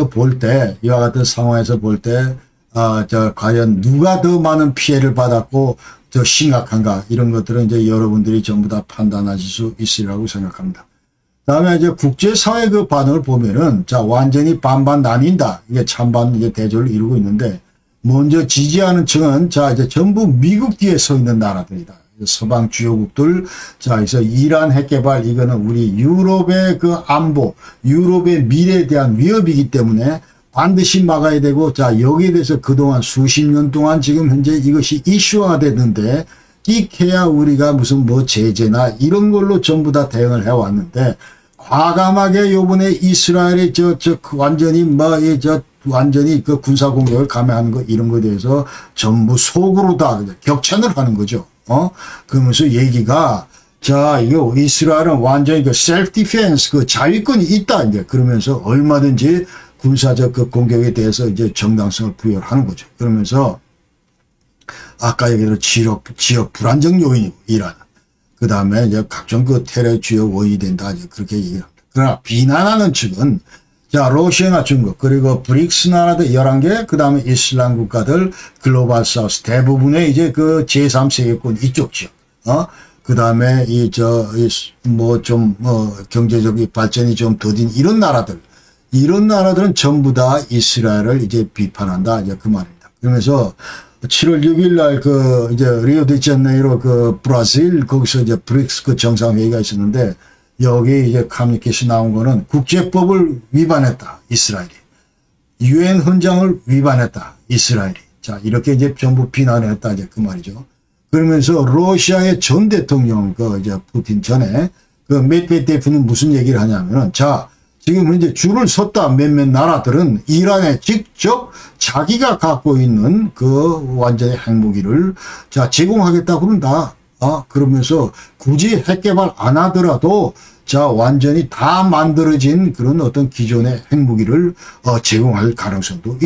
지금부터 볼 때, 이와 같은 상황에서 볼 때, 과연 누가 더 많은 피해를 받았고, 더 심각한가, 이런 것들은 이제 여러분들이 전부 다 판단하실 수 있으리라고 생각합니다. 다음에 이제 국제사회 그 반응을 보면은, 완전히 반반 나뉜다. 이게 찬반 이제 대조를 이루고 있는데, 먼저 지지하는 층은, 이제 전부 미국 뒤에 서 있는 나라들이다. 서방 주요국들, 그래서 이란 핵개발, 이거는 우리 유럽의 그 안보, 유럽의 미래에 대한 위협이기 때문에 반드시 막아야 되고, 여기에 대해서 그동안 수십 년 동안 지금 현재 이것이 이슈화가 됐는데, 끼케야 우리가 무슨 뭐 제재나 이런 걸로 전부 다 대응을 해왔는데, 과감하게 요번에 이스라엘이 완전히 완전히 그 군사공격을 감행하는 거, 이런 거에 대해서 전부 속으로 다 격찬을 하는 거죠. 그러면서 얘기가, 이거 이스라엘은 완전히 그 셀프 디펜스, 그 자위권이 있다. 이제 그러면서 얼마든지 군사적 그 공격에 대해서 이제 정당성을 부여를 하는 거죠. 그러면서 아까 얘기대로 지역 불안정 요인이고, 이란. 그 다음에 이제 각종 그 테러 주요 원인이 된다. 이제 그렇게 얘기합니다. 그러나 비난하는 측은, 러시아나 중국, 그리고 브릭스 나라들 11개, 그 다음에 이슬람 국가들, 글로벌 사우스, 대부분의 이제 그 제3세계권 이쪽 지역, 그 다음에 경제적인 발전이 좀 더딘 이런 나라들은 전부 다 이스라엘을 이제 비판한다. 이제 그 말입니다. 그러면서 7월 6일 날 이제 리오데자네이로 브라질, 거기서 이제 브릭스 그 정상회의가 있었는데, 여기 이제 커뮤니케이션 나온 거는 국제법을 위반했다, 이스라엘이. 유엔 헌장을 위반했다, 이스라엘이. 이렇게 이제 전부 비난을 했다, 이제 그 말이죠. 그러면서 러시아의 전 대통령, 이제 푸틴 전에, 메드베데프는 무슨 얘기를 하냐면은, 지금 이제 줄을 섰다, 몇몇 나라들은 이란에 직접 자기가 갖고 있는 완전히 핵무기를, 제공하겠다고 그런다. 그러면서 굳이 핵개발 안 하더라도 완전히 다 만들어진 그런 어떤 기존의 핵무기를 제공할 가능성도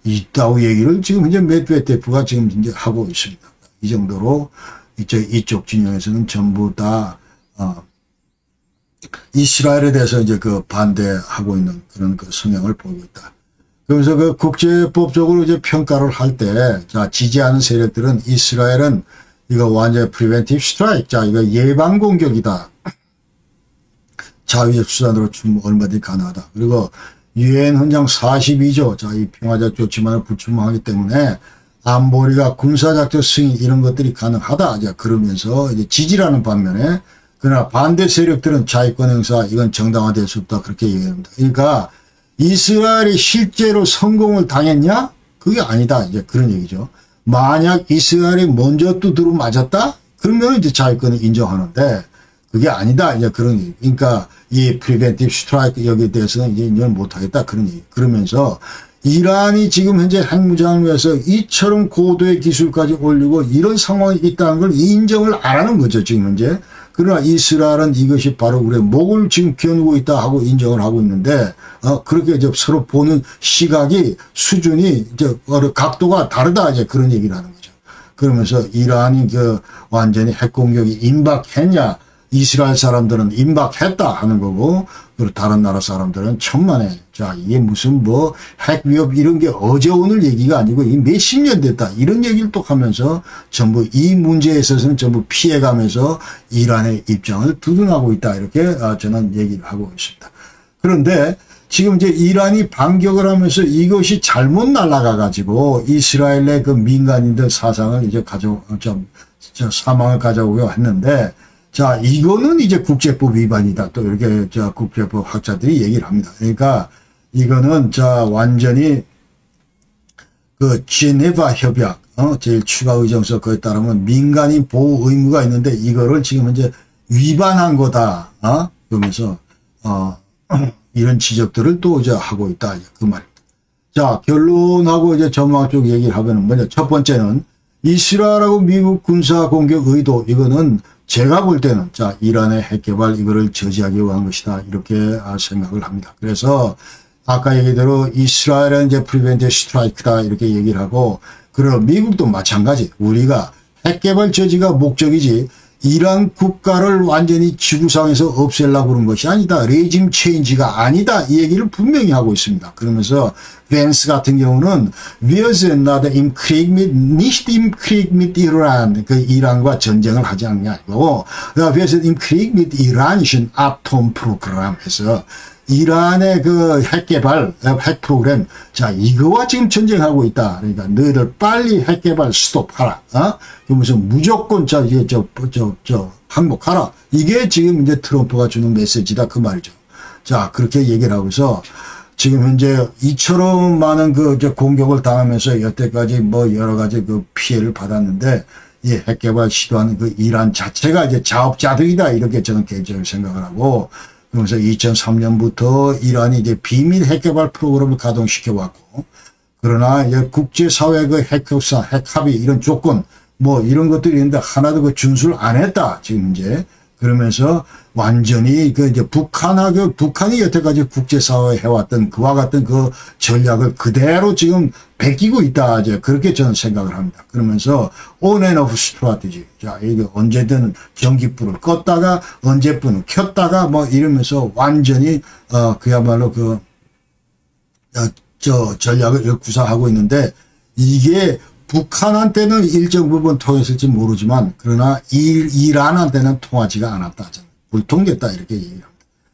있다고 얘기를 지금 이제 메드베데프가 지금 이제 하고 있습니다. 이 정도로 이쪽 진영에서는 전부 다 이스라엘에 대해서 이제 반대하고 있는 그런 성향을 보이고 있다. 그러면서 국제법적으로 이제 평가를 할 때, 지지하는 세력들은 이스라엘은 이거 완전 프리벤티브 스트라이크, 이거 예방 공격이다. 자위적 수단으로 얼마든지 가능하다. 그리고 유엔 헌장 42조, 이 평화적 조치만을 불출마하기 때문에 안보리가 군사작전 승인 이런 것들이 가능하다. 그러면서 이제 지지라는 반면에, 그러나 반대 세력들은 자위권 행사, 이건 정당화될 수 없다. 그렇게 얘기합니다. 그러니까 이스라엘이 실제로 성공을 당했냐? 그게 아니다. 이제 그런 얘기죠. 만약 이스라엘이 먼저 두드러 맞았다? 그러면 이제 자위권을 인정하는데, 그게 아니다. 이제 그런 얘기. 그러니까 이 프리벤티브 스트라이크 여기에 대해서는 이제 인정을 못하겠다. 그런 얘기. 그러면서 이란이 지금 현재 핵무장을 위해서 이처럼 고도의 기술까지 올리고 이런 상황이 있다는 걸 인정을 안 하는 거죠. 지금 현재. 그러나 이스라엘은 이것이 바로 우리의 목을 지금 겨누고 있다 하고 인정을 하고 있는데, 그렇게 이제 서로 보는 시각이, 수준이, 각도가 다르다. 이제 그런 얘기를 하는 거죠. 그러면서 이란이 완전히 핵공격이 임박했냐, 이스라엘 사람들은 임박했다 하는 거고, 그리고 다른 나라 사람들은 천만에, 이게 무슨 핵 위협 이런 게 어제 오늘 얘기가 아니고 이 몇십 년 됐다. 이런 얘기를 또 하면서 전부 이 문제에 있어서는 전부 피해가면서 이란의 입장을 두둔하고 있다. 이렇게 저는 얘기를 하고 있습니다. 그런데 지금 이제 이란이 반격을 하면서 이것이 잘못 날아가가지고 이스라엘의 민간인들 사상을 이제 사망을 가져오려 했는데, 이거는 이제 국제법 위반이다. 또 이렇게 국제법 학자들이 얘기를 합니다. 그러니까 이거는 완전히 제네바 협약, 제일 추가 의정서 거기에 따르면 민간인 보호 의무가 있는데 이거를 지금 현재 위반한 거다. 그러면서 이런 지적들을 또 이제 하고 있다. 그 말입니다. 결론하고 이제 전망 쪽 얘기를 하면은 뭐냐. 첫 번째는 이스라엘하고 미국 군사 공격 의도, 이거는 제가 볼 때는 이란의 핵개발 이거를 저지하기 위한 것이다. 이렇게 생각을 합니다. 그래서 아까 얘기대로 이스라엘은 이제 프리벤티브 스트라이크다. 이렇게 얘기를 하고, 그리고 미국도 마찬가지. 우리가 핵개발 저지가 목적이지 이란 국가를 완전히 지구상에서 없애려고 그런 것이 아니다. 레짐 체인지가 아니다. 이 얘기를 분명히 하고 있습니다. 그러면서 벤스 같은 경우는 Wir sind not im Krieg mit, nicht im Krieg mit Iran. 그 이란과 전쟁을 하지 않는 게 아니고 Wir sind im Krieg mit iranischen Atomprogramm 해서 이란의 그 핵 개발, 핵 프로그램, 자, 이거와 지금 전쟁하고 있다. 그러니까 너희들 빨리 핵 개발 스톱하라. 그러면서 무조건 이게 항복하라. 이게 지금 이제 트럼프가 주는 메시지다. 그 말이죠. 자, 그렇게 얘기를 하고서 지금 현재 이처럼 많은 그 공격을 당하면서 여태까지 뭐 여러 가지 그 피해를 받았는데 이 핵 개발 시도하는 그 이란 자체가 이제 자업자득이다. 이렇게 저는 개인적으로 생각을 하고 그러면서 2003년부터 이란이 이제 비밀 핵개발 프로그램을 가동시켜 왔고, 그러나 이제 국제사회 그 핵협상, 핵합의 이런 조건, 뭐 이런 것들이 있는데 하나도 그 준수를 안 했다. 지금 이제. 그러면서 완전히 그 이제 북한이 여태까지 국제사회에 해왔던 그와 같은 그 전략을 그대로 지금 베끼고 있다. 이제 그렇게 저는 생각을 합니다. 그러면서 on and off strategy. 자, 이게 언제든 전기불을 껐다가 언제든 켰다가 뭐 이러면서 완전히, 그야말로 전략을 구사하고 있는데 이게 북한한테는 일정 부분 통했을지 모르지만 그러나 이란한테는 통하지가 않았다. 불통됐다 이렇게 얘기합니다.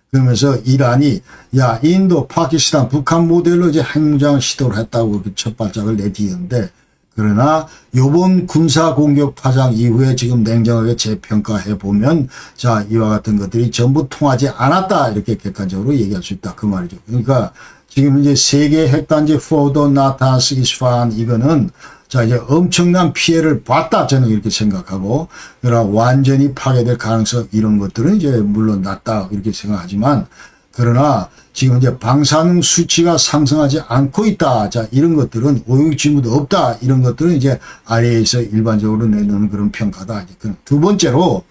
그러면서 이란이 야 인도, 파키스탄, 북한 모델로 이제 핵무장을 시도를 했다고 첫 발작을 내디었는데 그러나 요번 군사 공격 파장 이후에 지금 냉정하게 재평가해 보면 자 이와 같은 것들이 전부 통하지 않았다 이렇게 객관적으로 얘기할 수 있다 그 말이죠. 그러니까 지금 이제 세계 핵단지 포도, 나타스, 이스파한 이거는 자, 이제 엄청난 피해를 봤다. 저는 이렇게 생각하고, 그러나 완전히 파괴될 가능성 이런 것들은 이제 물론 낮다. 이렇게 생각하지만, 그러나 지금 이제 방사능 수치가 상승하지 않고 있다. 자, 이런 것들은 오염 징후도 없다. 이런 것들은 이제 아래에서 일반적으로 내놓는 그런 평가다. 두 번째로,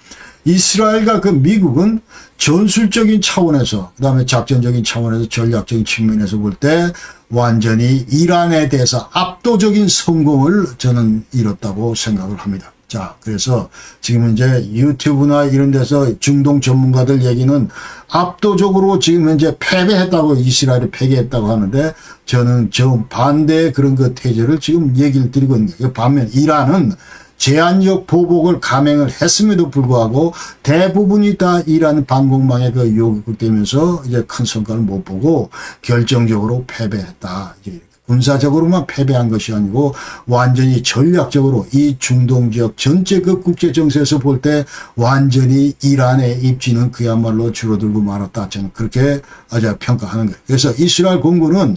이스라엘과 그 미국은 전술적인 차원에서 그다음에 작전적인 차원에서 전략적인 측면에서 볼 때 완전히 이란에 대해서 압도적인 성공을 저는 이뤘다고 생각을 합니다. 자, 그래서 지금 이제 유튜브나 이런 데서 중동 전문가들 얘기는 압도적으로 지금 현재 패배했다고 이스라엘이 패배했다고 하는데 저는 반대의 그런 그 태제를 지금 얘기를 드리고 있는 거예요. 반면 이란은 제한적 보복을 감행을 했음에도 불구하고 대부분이 다 이란 방공망에 그 요격되면서 이제 큰 성과를 못 보고 결정적으로 패배했다. 이제 군사적으로만 패배한 것이 아니고 완전히 전략적으로 이 중동 지역 전체 그 국제 정세에서 볼 때 완전히 이란의 입지는 그야말로 줄어들고 말았다. 저는 그렇게 아주 평가하는 거예요. 그래서 이스라엘 공군은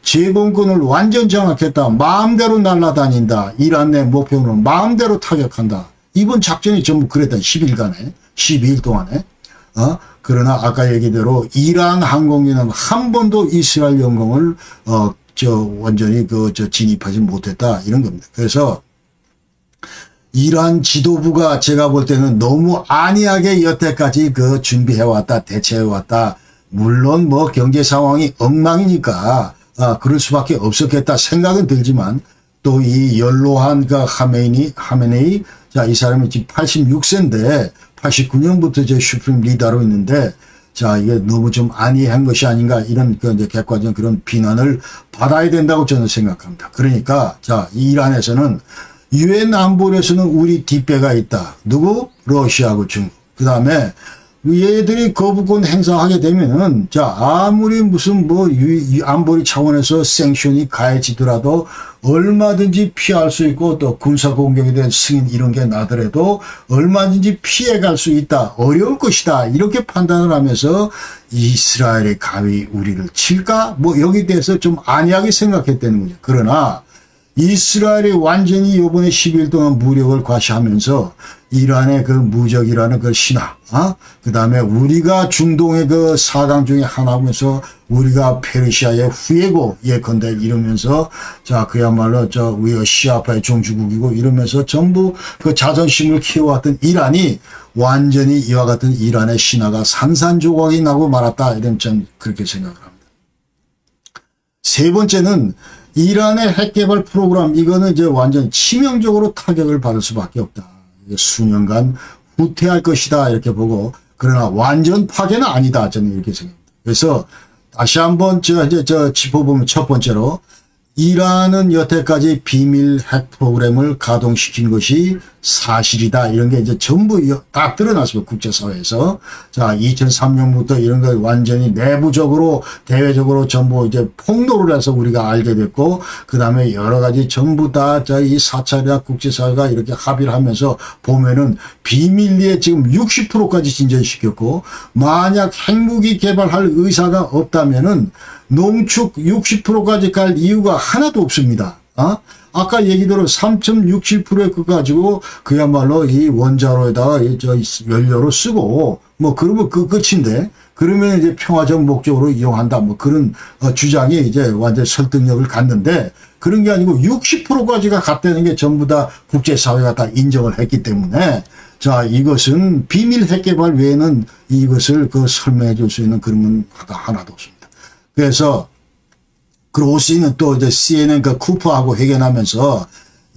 제공권을 완전 장악했다. 마음대로 날아다닌다. 이란 내 목표는 마음대로 타격한다. 이번 작전이 전부 그랬다. 10일간에 12일 동안에. 그러나 아까 얘기대로 이란 항공기는 한 번도 이스라엘 영공을 완전히 진입하지 못했다. 이런 겁니다. 그래서 이란 지도부가 제가 볼 때는 너무 안이하게 여태까지 준비해왔다. 대처해왔다. 물론 뭐 경제 상황이 엉망이니까 그럴 수밖에 없었겠다 생각은 들지만 또 이 연로한 하메네이 자, 이 사람이 지금 86세인데 89년부터 제 슈프림 리더로 있는데 자, 이게 너무 좀 안이한 것이 아닌가 이런 이제 객관적인 그런 비난을 받아야 된다고 저는 생각합니다. 그러니까 자, 이란에서는 유엔 안보리에서는 우리 뒷배가 있다. 누구? 러시아하고 중국. 그 다음에 얘들이 거부권 행사하게 되면은 자 아무리 무슨 안보리 차원에서 생션이 가해지더라도 얼마든지 피할 수 있고 또 군사 공격에 대한 승인 이런 게 나더라도 얼마든지 피해갈 수 있다. 어려울 것이다. 이렇게 판단을 하면서 이스라엘의 가위 우리를 칠까? 여기에 대해서 좀 안이하게 생각했다는 거죠. 그러나 이스라엘이 완전히 요번에 10일 동안 무력을 과시하면서 이란의 그 무적이라는 그 신화, 그 다음에 우리가 중동의 그 4강 중에 하나면서 우리가 페르시아의 후예고 예컨대 이러면서 자, 그야말로 우리가 시아파의 종주국이고 이러면서 전부 그 자존심을 키워왔던 이란이 완전히 이와 같은 이란의 신화가 산산조각이 나고 말았다. 이런 전 그렇게 생각을 합니다. 세 번째는 이란의 핵개발 프로그램 이거는 이제 완전 치명적으로 타격을 받을 수밖에 없다. 수년간 후퇴할 것이다 이렇게 보고, 그러나 완전 파괴는 아니다 저는 이렇게 생각합니다. 그래서 다시 한번 저 짚어보면, 첫 번째로 이란은 여태까지 비밀 핵 프로그램을 가동시킨 것이 사실이다. 이런 게 이제 전부 다 드러났습니다. 국제사회에서. 자, 2003년부터 이런 걸 완전히 내부적으로, 대외적으로 전부 이제 폭로를 해서 우리가 알게 됐고, 그 다음에 여러 가지 전부 다 이 사찰이나 국제사회가 이렇게 합의를 하면서 보면은 비밀리에 지금 60%까지 진전시켰고, 만약 핵무기 개발할 의사가 없다면은 농축 60%까지 갈 이유가 하나도 없습니다. 아까 얘기대로 3.67%의 그 가지고 그야말로 이 원자로에다가 연료로 쓰고 뭐 그러면 그 끝인데, 그러면 이제 평화적 목적으로 이용한다 뭐 그런 주장이 이제 완전 설득력을 갖는데, 그런 게 아니고 60%까지가 갔다는 게 전부 다 국제사회가 다 인정을 했기 때문에, 자, 이것은 비밀 핵 개발 외에는 이것을 설명해 줄 수 있는 그런 건 하나도 없습니다. 그래서 그로시는 또 이제 CNN 쿠퍼하고 회견하면서,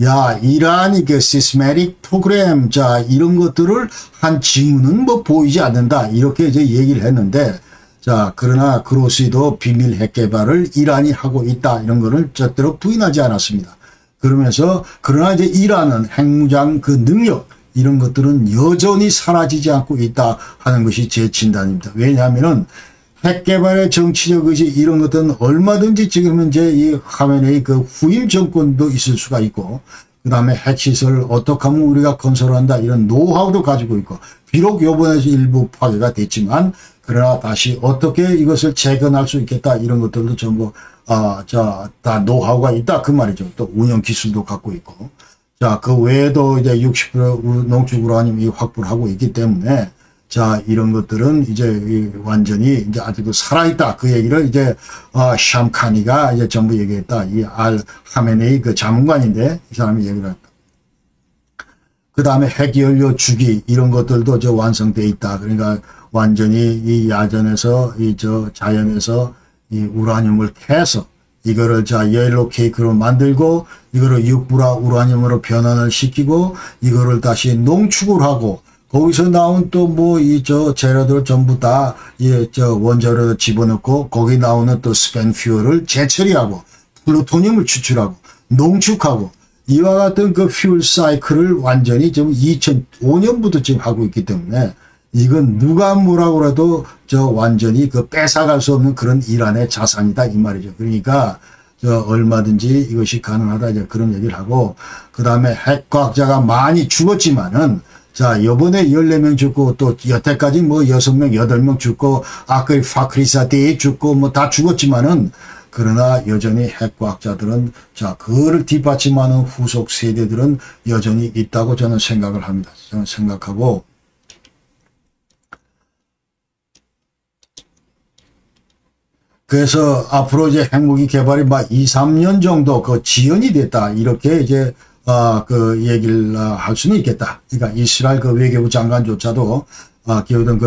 야, 이란이 시스테마틱 프로그램, 자, 이런 것들을 한 징후는 뭐 보이지 않는다 이렇게 이제 얘기를 했는데, 자, 그러나 그로시도 비밀 핵 개발을 이란이 하고 있다 이런 거를 절대로 부인하지 않았습니다. 그러면서 그러나 이제 이란은 핵무장 능력 이런 것들은 여전히 사라지지 않고 있다 하는 것이 제 진단입니다. 왜냐하면은 핵 개발의 정치적 의지 이런 것들은 얼마든지 지금 현재 이 하메네이 후임 정권도 있을 수가 있고, 그 다음에 핵시설을 어떻게 하면 우리가 건설한다 이런 노하우도 가지고 있고, 비록 요번에 일부 파괴가 됐지만 그러나 다시 어떻게 이것을 재건할 수 있겠다 이런 것들도 전부 다 노하우가 있다 그 말이죠. 또 운영 기술도 갖고 있고, 자, 그 외에도 이제 60% 농축 우라늄이 확보를 하고 있기 때문에, 자, 이런 것들은 이제 완전히 이제 아직도 살아있다. 그 얘기를 이제, 샴카니가 이제 전부 얘기했다. 이 하메네이 자문관인데, 이 사람이 얘기를 했다. 그 다음에 핵연료 주기, 이런 것들도 완성되어 있다. 그러니까 완전히 이 야전에서, 자연에서 이 우라늄을 캐서, 이거를 옐로 케이크로 만들고, 이거를 육불화 우라늄으로 변환을 시키고, 이거를 다시 농축을 하고, 거기서 나온 또 재료들 전부 다 원자로를 집어넣고, 거기 나오는 또 스펜 퓨얼을 재처리하고, 플루토늄을 추출하고, 농축하고, 이와 같은 퓨얼 사이클을 완전히 지금 2005년부터 지금 하고 있기 때문에, 이건 누가 뭐라고 해도 완전히 뺏어갈 수 없는 그런 이란의 자산이다 이 말이죠. 그러니까 얼마든지 이것이 가능하다 이제 그런 얘기를 하고, 그 다음에 핵과학자가 많이 죽었지만은, 자, 요번에 14명 죽고, 또 여태까지 6명, 8명 죽고, 아까 파크리사데이 죽고, 다 죽었지만은, 그러나 여전히 핵과학자들은, 자, 그거를 뒷받침하는 후속 세대들은 여전히 있다고 저는 생각을 합니다. 저는 생각하고, 그래서 앞으로 이제 핵무기 개발이 2, 3년 정도 지연이 됐다. 이렇게 이제, 얘기를 할 수는 있겠다. 그러니까 이스라엘 외교부 장관조차도, 기어든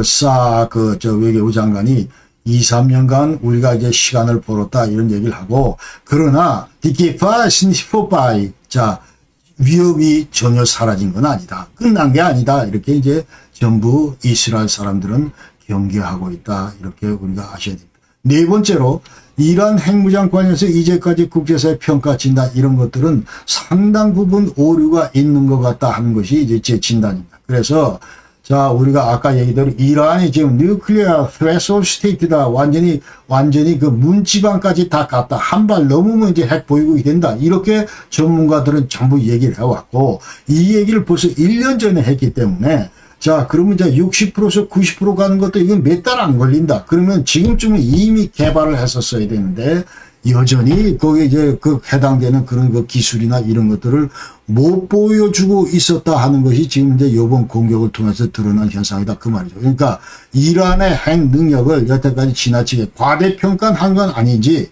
외교부 장관이 2, 3년간 우리가 이제 시간을 벌었다. 이런 얘기를 하고, 그러나, 디키파 신시포파이, 자, 위협이 전혀 사라진 건 아니다. 끝난 게 아니다. 이렇게 이제 전부 이스라엘 사람들은 경계하고 있다. 이렇게 우리가 아셔야 됩니다. 네 번째로, 이란 핵무장 관련해서 이제까지 국제사회 평가 진단 이런 것들은 상당 부분 오류가 있는 것 같다 하는 것이 이제 제 진단입니다. 그래서 자, 우리가 아까 얘기대로 이란이 지금 뉴클리어 threshold state다. 완전히 문지방까지 다 갔다. 한 발 넘으면 이제 핵 보유국이 된다. 이렇게 전문가들은 전부 얘기를 해왔고, 이 얘기를 벌써 1년 전에 했기 때문에, 자, 그러면 이제 60%에서 90% 가는 것도 이건 몇 달 안 걸린다. 그러면 지금쯤은 이미 개발을 했었어야 되는데, 여전히 거기에 이제 해당되는 그런 기술이나 이런 것들을 못 보여주고 있었다 하는 것이 지금 이제 이번 공격을 통해서 드러난 현상이다. 그 말이죠. 그러니까 이란의 핵 능력을 여태까지 지나치게 과대평가한 건 아닌지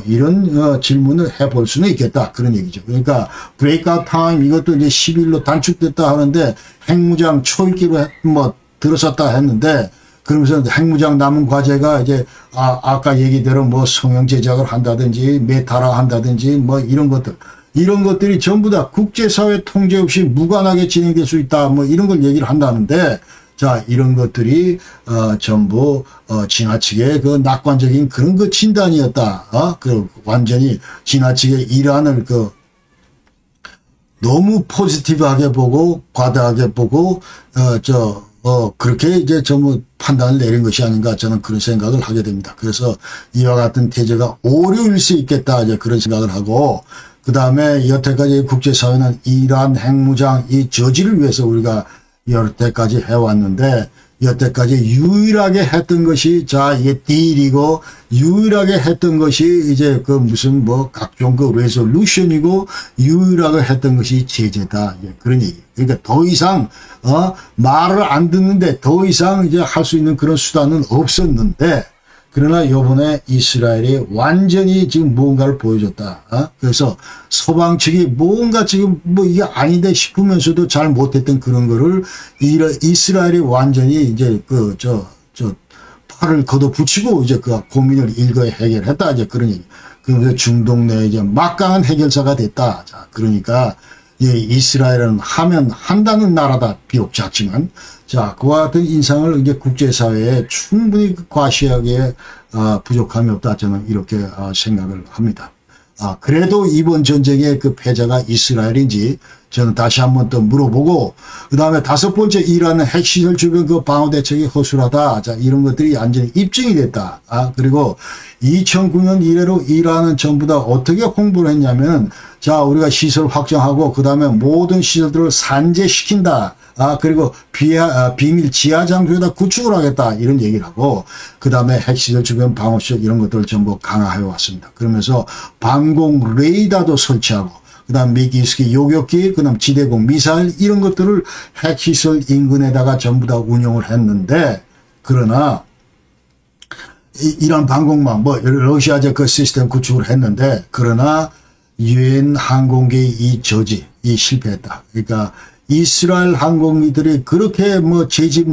이런 질문을 해볼 수는 있겠다. 그런 얘기죠. 그러니까 브레이크아웃 타임 이것도 이제 10일로 단축됐다 하는데 핵무장 초읽기로 들어섰다 했는데, 그러면서 핵무장 남은 과제가 이제 아까 얘기대로 성형 제작을 한다든지 메타라 한다든지 이런 것들, 이런 것들이 전부 다 국제사회 통제 없이 무관하게 진행될 수 있다. 뭐 이런 걸 얘기를 한다는데, 자, 이런 것들이, 전부, 지나치게 그 낙관적인 그런 그 진단이었다. 그 완전히 지나치게 이란을 너무 포지티브하게 보고, 과다하게 보고, 그렇게 이제 전부 판단을 내린 것이 아닌가 저는 그런 생각을 하게 됩니다. 그래서 이와 같은 태제가 오류일 수 있겠다. 이제 그런 생각을 하고, 그 다음에 여태까지 국제사회는 이란 핵무장 이 저지를 위해서 우리가 여태까지 해왔는데, 여태까지 유일하게 했던 것이, 자, 이게 딜이고, 유일하게 했던 것이 이제 그 무슨 뭐 각종 그 레솔루션이고, 유일하게 했던 것이 제재다. 그런 얘기. 그러니까 더 이상, 말을 안 듣는데 더 이상 이제 할 수 있는 그런 수단은 없었는데, 그러나 요번에 이스라엘이 완전히 지금 무언가를 보여줬다. 그래서 서방 측이 뭔가 지금 뭐 이게 아닌데 싶으면서도 잘 못했던 그런 거를 이스라엘이 완전히 이제 팔을 걷어붙이고 이제 그 고민을 일거에 해결했다. 이제 그런 얘기. 그러면서 중동 내 이제 막강한 해결사가 됐다. 자, 그러니까 이스라엘은 하면 한다는 나라다. 비록 작지만. 자, 그와 같은 인상을 이제 국제사회에 충분히 과시하기에 부족함이 없다. 저는 이렇게 생각을 합니다. 그래도 이번 전쟁의 그 패자가 이스라엘인지 저는 다시 한번 또 물어보고, 그 다음에 다섯 번째 이란은 핵시설 주변 그 방어 대책이 허술하다. 자, 이런 것들이 완전히 입증이 됐다. 그리고 2009년 이래로 이란은 전부 다 어떻게 홍보를 했냐면, 자, 우리가 시설 확정하고, 그 다음에 모든 시설들을 산재시킨다. 그리고 비밀 지하 장소에다 구축을 하겠다. 이런 얘기를 하고, 그 다음에 핵시설 주변 방어시설 이런 것들을 전부 강화해 왔습니다. 그러면서 방공 레이더도 설치하고, 그 다음 미기스키 요격기, 그 다음 지대공 미사일 이런 것들을 핵시설 인근에다가 전부 다 운용을 했는데, 그러나 이란 방공망, 뭐 러시아제 그 시스템 구축을 했는데, 그러나 유엔 항공기의 이 저지, 이 실패했다. 그러니까 이스라엘 항공기들이 그렇게 뭐 제집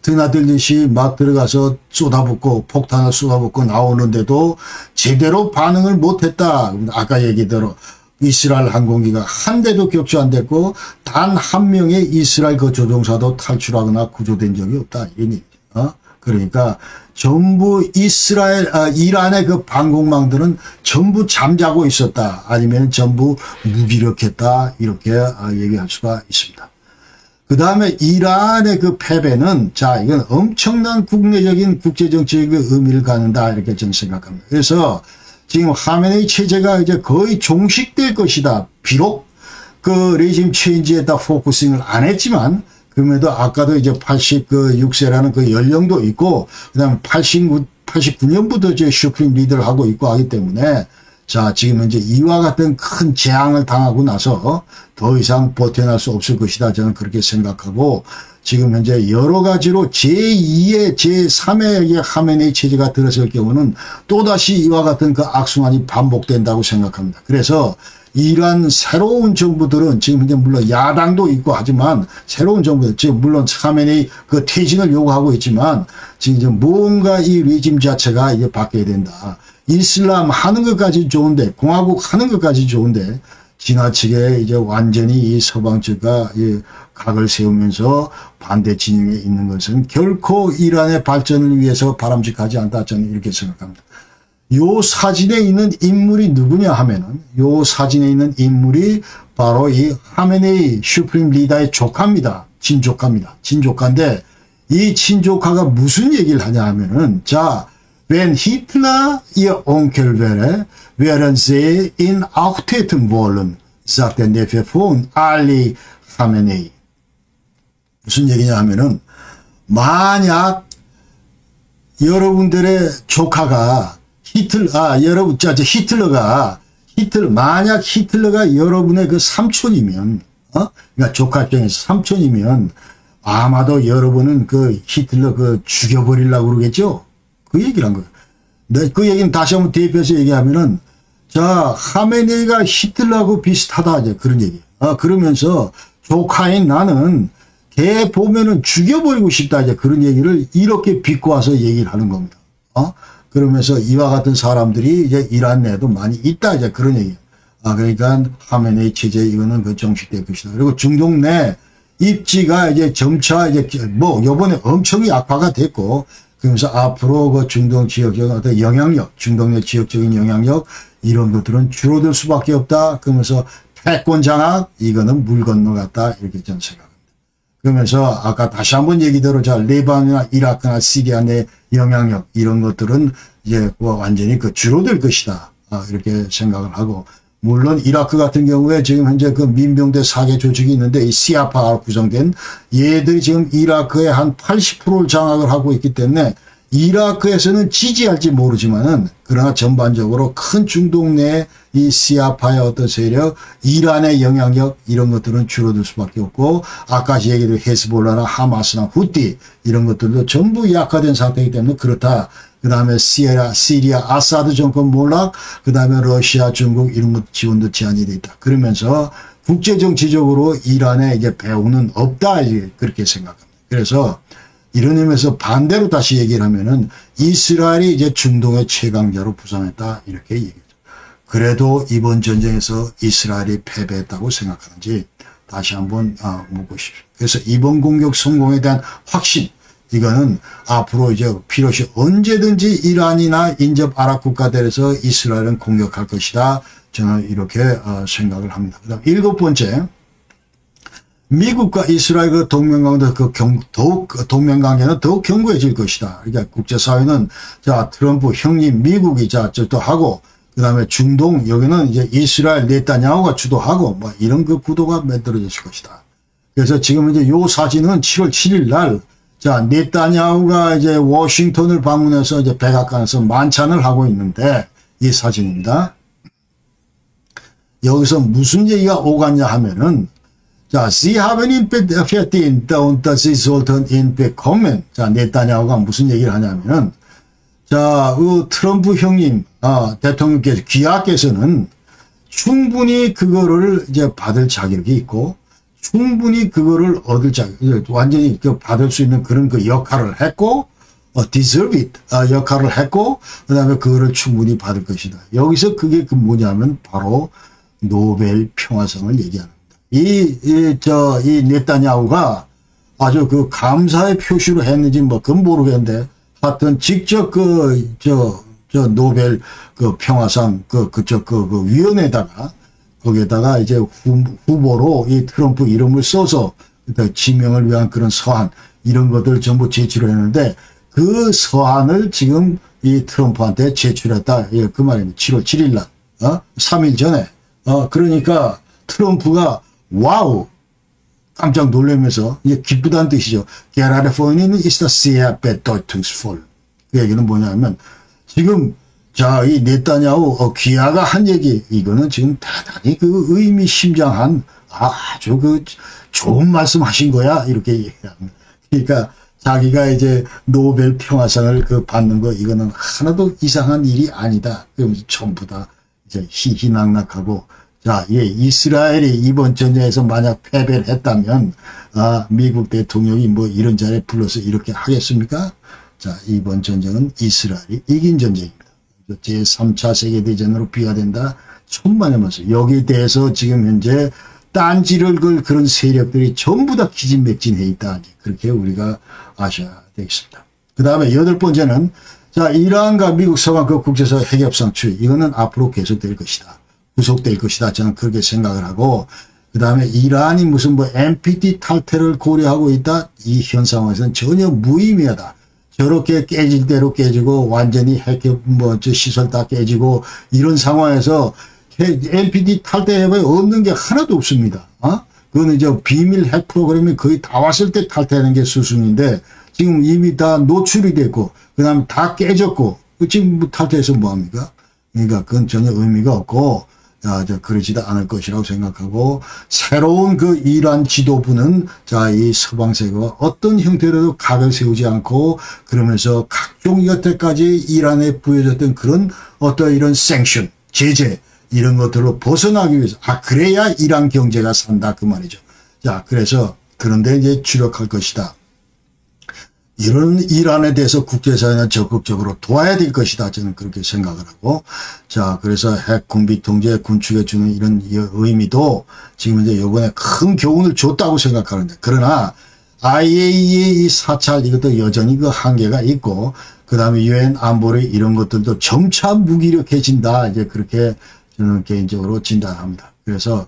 드나들듯이 막 들어가서 쏟아붓고 폭탄을 쏟아붓고 나오는데도 제대로 반응을 못했다. 아까 얘기대로 이스라엘 항공기가 한 대도 격추 안 됐고 단 한 명의 이스라엘 그 조종사도 탈출하거나 구조된 적이 없다. 이니 그러니까 전부 이란의 그 방공망들은 전부 잠자고 있었다. 아니면 전부 무기력했다. 이렇게 얘기할 수가 있습니다. 그 다음에 이란의 그 패배는, 자, 이건 엄청난 국내적인 국제정치의 그 의미를 갖는다. 이렇게 저는 생각합니다. 그래서 지금 하메네이 체제가 이제 거의 종식될 것이다. 비록 그 레짐 체인지에다 포커싱을 안 했지만, 그럼에도 아까도 이제 86세라는 그 연령도 있고, 그 다음에 89년부터 이제 슈프림 리더를 하고 있고 하기 때문에, 자, 지금 이제 이와 같은 큰 재앙을 당하고 나서 더 이상 버텨낼 수 없을 것이다. 저는 그렇게 생각하고, 지금 현재 여러 가지로 제2의, 제3의 하메네이 체제가 들어설 경우는 또다시 이와 같은 그 악순환이 반복된다고 생각합니다. 그래서 이러한 새로운 정부들은 지금 이제 물론 야당도 있고 하지만 새로운 정부들, 지금 물론 하메네이 그 퇴진을 요구하고 있지만 지금 이제 뭔가 이 레짐 자체가 이제 바뀌어야 된다. 이슬람 하는 것까지 좋은데, 공화국 하는 것까지 좋은데, 지나치게 이제 완전히 이 서방 측과 이 각을 세우면서 반대 진영에 있는 것은 결코 이란의 발전을 위해서 바람직하지 않다. 저는 이렇게 생각합니다. 요 사진에 있는 인물이 누구냐 하면은, 요 사진에 있는 인물이 바로 이 하메네이 슈프림 리더의 조카입니다. 친조카입니다. 친조카인데, 이 친조카가 무슨 얘기를 하냐 하면은, 자, wenn Hitler ihr Onkel wäre, wären sie ihn auch töten wollen, sagt der Neffe von Ali Khamenei. 무슨 얘기냐 하면은, 만약 여러분들의 조카가 만약 히틀러가 여러분의 그 삼촌이면, 그러니까 조카 입장에서 삼촌이면, 아마도 여러분은 그 히틀러 그 죽여버리려고 그러겠죠? 그 얘기를 한 거예요. 네, 그 얘기는 다시 한번 대입해서 얘기하면은, 자, 하메네이가 히틀러하고 비슷하다, 이제 그런 얘기. 그러면서 조카인 나는 걔 보면은 죽여버리고 싶다, 이제 그런 얘기를 이렇게 비꼬아서 얘기를 하는 겁니다. 그러면서 이와 같은 사람들이 이제 이란 내에도 많이 있다, 이제 그런 얘기. 그러니까 하메네이 체제 이거는 그 정식될 것이다. 그리고 중동 내 입지가 이제 점차 이제 뭐 요번에 엄청 악화가 됐고, 그러면서 앞으로 그 중동 지역적인 어떤 영향력, 중동 내 지역적인 영향력 이런 것들은 줄어들 수밖에 없다. 그러면서 패권 장악 이거는 물 건너갔다 이렇게 저는 생각합니다. 그러면서 아까 다시 한번 얘기대로 자 레바논이나 이라크나 시리아 내 영향력 이런 것들은 이제 완전히 그 줄어들 것이다. 이렇게 생각을 하고, 물론 이라크 같은 경우에 지금 현재 그 민병대 4개 조직이 있는데 이 시아파가 구성된 얘들이 지금 이라크의 한 80%를 장악을 하고 있기 때문에 이라크에서는 지지할지 모르지만은 그러나 전반적으로 큰 중동 내 이 시아파의 어떤 세력, 이란의 영향력 이런 것들은 줄어들 수밖에 없고, 아까 얘기했던 헤즈볼라나 하마스나 후티 이런 것들도 전부 약화된 상태이기 때문에 그렇다. 그 다음에 시리아 아사드 정권 몰락, 그 다음에 러시아, 중국 이런 것 지원도 제한이 돼 있다. 그러면서 국제정치적으로 이란에 이제 배후는 없다. 그렇게 생각합니다. 그래서 이런 의미에서 반대로 다시 얘기를 하면은 이스라엘이 이제 중동의 최강자로 부상했다. 이렇게 얘기죠. 그래도 이번 전쟁에서 이스라엘이 패배했다고 생각하는지 다시 한번 묻고 싶습니다. 그래서 이번 공격 성공에 대한 확신, 이거는 앞으로 이제 필요시 언제든지 이란이나 인접 아랍 국가들에서 이스라엘은 공격할 것이다. 저는 이렇게 생각을 합니다. 그다음 7번째, 미국과 이스라엘 그 동맹관계는 더욱 견고해질 것이다. 그러니까 국제사회는 자 트럼프 형님 미국이 또 하고, 그 다음에 중동 여기는 이제 이스라엘 네타냐후가 주도하고 뭐 이런 그 구도가 만들어질 것이다. 그래서 지금 이제 요 사진은 7월 7일 날 자 네타냐후가 이제 워싱턴을 방문해서 이제 백악관에서 만찬을 하고 있는데 이 사진입니다. 여기서 무슨 얘기가 오갔냐 하면은 자, Sie haben ihn verdient und Sie sollten ihn bekommen. 자, 네타냐후가 무슨 얘기를 하냐면은 자, 그 트럼프 형님, 대통령께서, 귀하께서는 충분히 그거를 이제 받을 자격이 있고, 충분히 그거를 얻을 자격, 완전히 받을 수 있는 그런 그 역할을 했고, deserve it, 역할을 했고, 그 다음에 그거를 충분히 받을 것이다. 여기서 그게 그 뭐냐면 바로 노벨 평화상을 얘기하는 겁니다. 이 네타냐후가 아주 그 감사의 표시로 했는지 뭐 그건 모르겠는데, 하여튼 직접 노벨 그 평화상 그 위원회에다가 거기에다가 이제 후보로 이 트럼프 이름을 써서 지명을 위한 그런 서한 이런 것들 전부 제출을 했는데 그 서한을 지금 이 트럼프한테 제출했다. 예, 그 말입니다. 7월 7일 날, 3일 전에. 그러니까 트럼프가 와우! 깜짝 놀라면서, 이게 기쁘다는 뜻이죠. Gerade vorhin ist das sehr bedeutungsvoll. 그 얘기는 뭐냐면, 지금, 자, 이 네타냐후, 귀하가 한 얘기, 이거는 지금 대단히 그 의미심장한 아주 그 좋은 말씀 하신 거야. 이렇게 얘기합니다. 그러니까 자기가 이제 노벨 평화상을 그 받는 거, 이거는 하나도 이상한 일이 아니다. 그러면서 전부 다 이제 희희낙낙하고, 자, 예, 이스라엘이 이번 전쟁에서 만약 패배를 했다면, 미국 대통령이 뭐 이런 자리에 불러서 이렇게 하겠습니까? 자, 이번 전쟁은 이스라엘이 이긴 전쟁입니다. 제3차 세계대전으로 비화된다. 천만의 말씀. 여기에 대해서 지금 현재 딴지를 걸 그런 세력들이 전부 다 기진맥진해 있다. 그렇게 우리가 아셔야 되겠습니다. 그 다음에 8번째는, 자, 이란과 미국 서방 그 국제사회 핵협상 추이. 이거는 앞으로 계속될 것이다. 구속될 것이다. 저는 그렇게 생각을 하고, 그 다음에 이란이 무슨 뭐 NPT 탈퇴를 고려하고 있다. 이 현 상황에서는 전혀 무의미하다. 저렇게 깨질 대로 깨지고 완전히 핵 시설 다 깨지고 이런 상황에서 NPT 탈퇴해봐야 얻는 게 하나도 없습니다. 그거는 이제 비밀 핵 프로그램이 거의 다 왔을 때 탈퇴하는 게 수순인데 지금 이미 다 노출이 됐고 그 다음에 다 깨졌고 지금 뭐 탈퇴해서 뭐합니까? 그러니까 그건 전혀 의미가 없고 그러지도 않을 것이라고 생각하고 새로운 그 이란 지도부는 자, 이 서방 세계와 어떤 형태로도 각을 세우지 않고 그러면서 각종 여태까지 이란에 부여졌던 그런 어떤 이런 생션, 제재 이런 것들로 벗어나기 위해서 그래야 이란 경제가 산다 그 말이죠. 자, 그래서 그런데 이제 주력할 것이다. 이런 이란에 대해서 국제사회는 적극적으로 도와야 될 것이다. 저는 그렇게 생각을 하고. 자, 그래서 핵 군비 통제 군축에 주는 이런 의미도 지금 이제 요번에 큰 교훈을 줬다고 생각하는데, 그러나 IAEA 이 사찰 이것도 여전히 그 한계가 있고, 그 다음에 유엔 안보리 이런 것들도 점차 무기력해진다. 이제 그렇게 저는 개인적으로 진단합니다. 그래서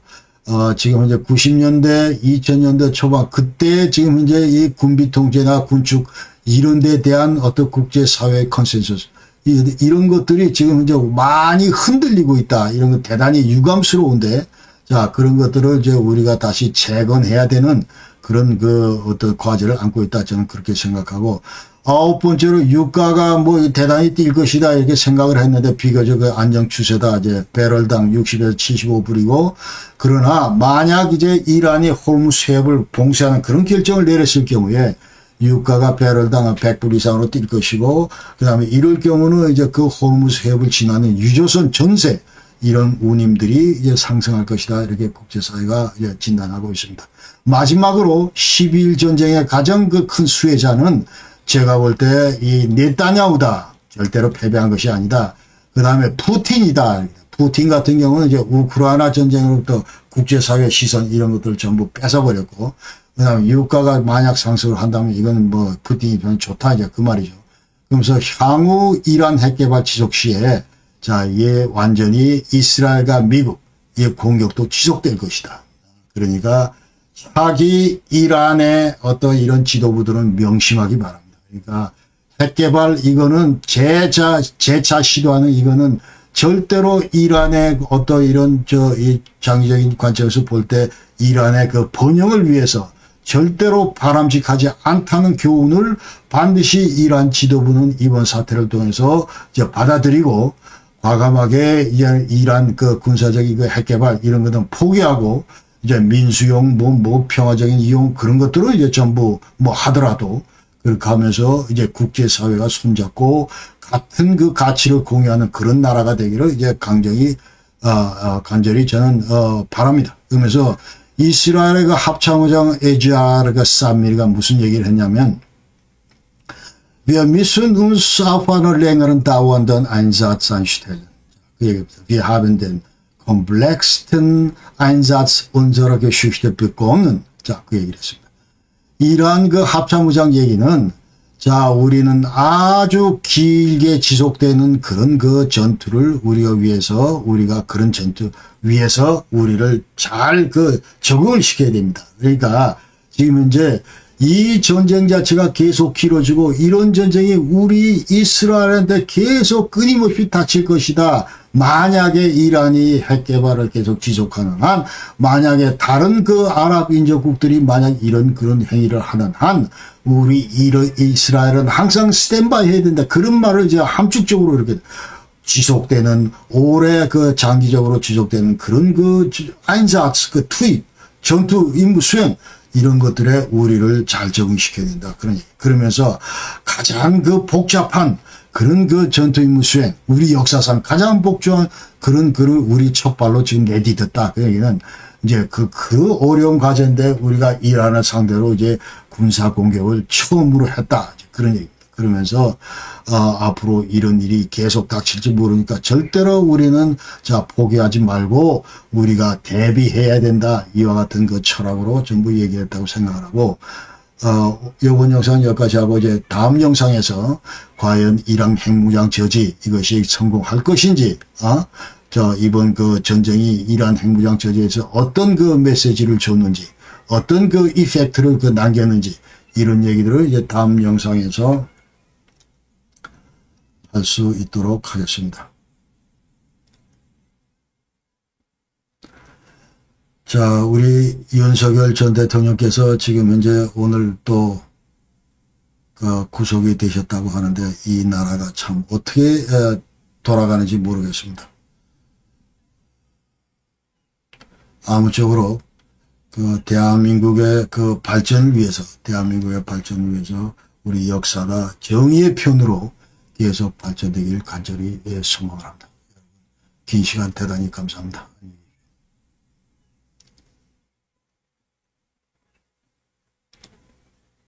지금 이제 90년대, 2000년대 초반 그때 지금 이제 이 군비 통제나 군축 이런 데 대한 어떤 국제사회의 컨센서스 이런 것들이 지금 이제 많이 흔들리고 있다. 이런 거 대단히 유감스러운데, 자, 그런 것들을 이제 우리가 다시 재건해야 되는 그런 그 어떤 과제를 안고 있다. 저는 그렇게 생각하고, 아홉 번째로 유가가 뭐 대단히 뛸 것이다 이렇게 생각을 했는데 비교적 안정 추세다. 이제 배럴당 60에서 75불이고, 그러나 만약 이제 이란이 호르무즈 해협을 봉쇄하는 그런 결정을 내렸을 경우에 유가가 배럴당 100불 이상으로 뛸 것이고, 그 다음에 이럴 경우는 이제 그 호르무즈 해협을 지나는 유조선 전세 이런 운임들이 이제 상승할 것이다. 이렇게 국제사회가 이제 진단하고 있습니다. 마지막으로 12일 전쟁의 가장 그 큰 수혜자는 제가 볼 때 이 네타냐후다. 절대로 패배한 것이 아니다. 그 다음에 푸틴이다. 푸틴 같은 경우는 이제 우크라이나 전쟁으로부터 국제사회 시선 이런 것들을 전부 뺏어버렸고, 그 다음에 유가가 만약 상승을 한다면 이건 뭐 푸틴 입장에 좋다. 이제 그 말이죠. 그러면서 향후 이란 핵개발 지속 시에 자, 이게 완전히 이스라엘과 미국 이 공격도 지속될 것이다. 그러니까 차기 이란의 어떤 이런 지도부들은 명심하기 바랍니다. 그러니까 핵개발 이거는 재차 시도하는 이거는 절대로 이란의 어떤 이런 이 장기적인 관점에서 볼 때 이란의 그 번영을 위해서 절대로 바람직하지 않다는 교훈을 반드시 이란 지도부는 이번 사태를 통해서 이제 받아들이고 과감하게 이란 그 군사적인 그 핵개발 이런 것들은 포기하고 이제 민수용 뭐 평화적인 이용 그런 것들은 이제 전부 뭐 하더라도 그렇게 하면서 이제 국제사회가 손잡고 같은 그 가치를 공유하는 그런 나라가 되기를 이제 간절히 저는 바랍니다. 그러면서 이스라엘의 그 합참의장 에즈아르가 사미리가 무슨 얘기를 했냐면 Wir müssen uns auf einer längeren dauernden Einsatz einstellen. Wir haben den komplexsten Einsatz unserer Geschichte begonnen. 자, 그 얘기를 했습니다. 이러한 그 합참의장 얘기는 자, 우리는 아주 길게 지속되는 그런 그 전투를 우리가 그런 전투 위해서 우리를 잘 그 적응을 시켜야 됩니다. 그러니까 지금 이제 이 전쟁 자체가 계속 길어지고 이런 전쟁이 우리 이스라엘한테 계속 끊임없이 닥칠 것이다. 만약에 이란이 핵 개발을 계속 지속하는 한, 만약에 다른 그 아랍 인접국들이 만약 이런 그런 행위를 하는 한, 우리 이스라엘은 항상 스탠바이 해야 된다. 그런 말을 이제 함축적으로 이렇게 지속되는, 오래 그 장기적으로 지속되는 그런 그 아인사츠, 그 투입, 전투 임무 수행, 이런 것들에 우리를 잘 적응시켜야 된다. 그러면서 가장 그 복잡한 그런 그 전투 임무 수행, 우리 역사상 가장 복잡한 그런 글을 우리 첫 발로 지금 내딛었다. 그 얘기는 이제 그 어려운 과제인데 우리가 이란을 상대로 이제 군사 공격을 처음으로 했다. 그런 얘기입니다. 그러면서 앞으로 이런 일이 계속 닥칠지 모르니까 절대로 우리는 자 포기하지 말고 우리가 대비해야 된다. 이와 같은 그 철학으로 전부 얘기했다고 생각을 하고 이번 영상은 여기까지 하고 이제 다음 영상에서 과연 이란 핵무장 저지 이것이 성공할 것인지 이번 그 전쟁이 이란 핵무장 저지에서 어떤 그 메시지를 줬는지 어떤 그 이펙트를 그 남겼는지 이런 얘기들을 이제 다음 영상에서 할 수 있도록 하겠습니다. 자, 우리 윤석열 전 대통령께서 지금 현재 오늘 또 구속이 되셨다고 하는데 이 나라가 참 어떻게 돌아가는지 모르겠습니다. 아무쪼록 그 대한민국의 그 발전을 위해서 우리 역사가 정의의 편으로 계속 발전되길 간절히 소망을 합니다. 긴 시간 대단히 감사합니다.